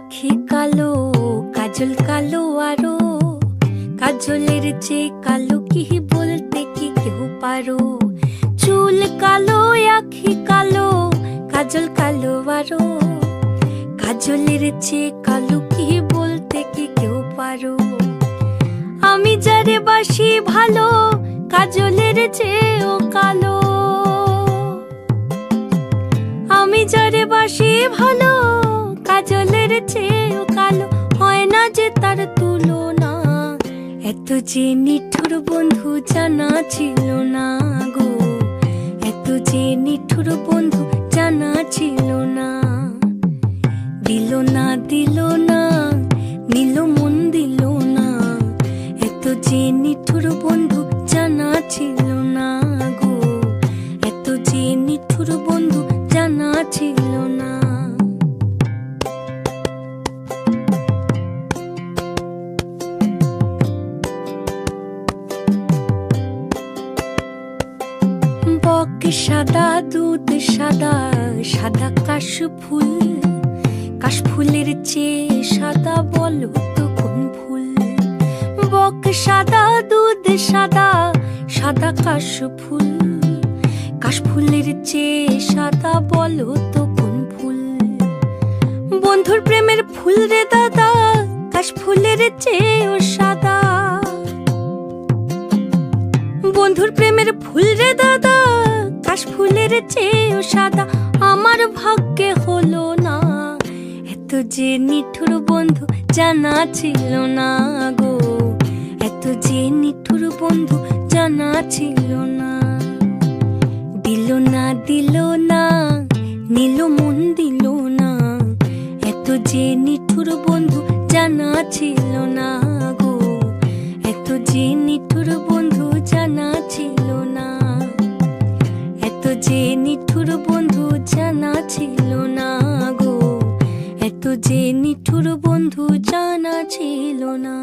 আখি কালো, কাজল কালো আরো, কাজলের চেয়ে কালো কি বলতে কি কেউ পারো। চুল কালো, আখি কালো, কাজল কালো আরো, কাজলের চেয়ে কালো কি বলতে কি কেউ পারো। আমি যারে বাসি ভালো, কাজলের চেয়েও কালো। আমি যারে বাসি ভালো, কাজলের চেয়েও কালো। হয় না যে তার তুলনা, এত যে নিঠুর বন্ধু জানা ছিল না গো, এত যে নিঠুর বন্ধু জানা ছিল না। দিল না দিল না, নিল মন দিল না, এত যে নিঠুর বন্ধু জানা ছিল না গো, এত যে নিঠুর বন্ধু জানা ছিল না। বক সাদা, দুধ সাদা, সাদা কাশফুল, কাশফুলের চেয়ে সাদা বলো তো কোন ফুল। বক সাদা, দুধ সাদা, সাদা কাশফুল, কাশফুলের চেয়ে সাদা বলো তো কোন ফুল। বন্ধুর প্রেমের ফুল রে দাদা, কাশফুলের চেয়েও সাদা। বন্ধুর প্রেমের ফুল রে দাদা, কাশফুলের চেয়েও সাদা। আমার ভাগ্যে হলো না, এত যে নিঠুর বন্ধু জানা ছিল না গো, এত যে নিঠুর বন্ধু জানা ছিল না। দিল না দিল না, নিল মন দিল না, এত যে নিঠুর বন্ধু জানা ছিল না গো, এত যে নিঠুর বন্ধু জানা ছিল না, এত যে নিঠুর বন্ধু জানা ছিল না গো, এত যে নিঠুর বন্ধু জানা ছিল না।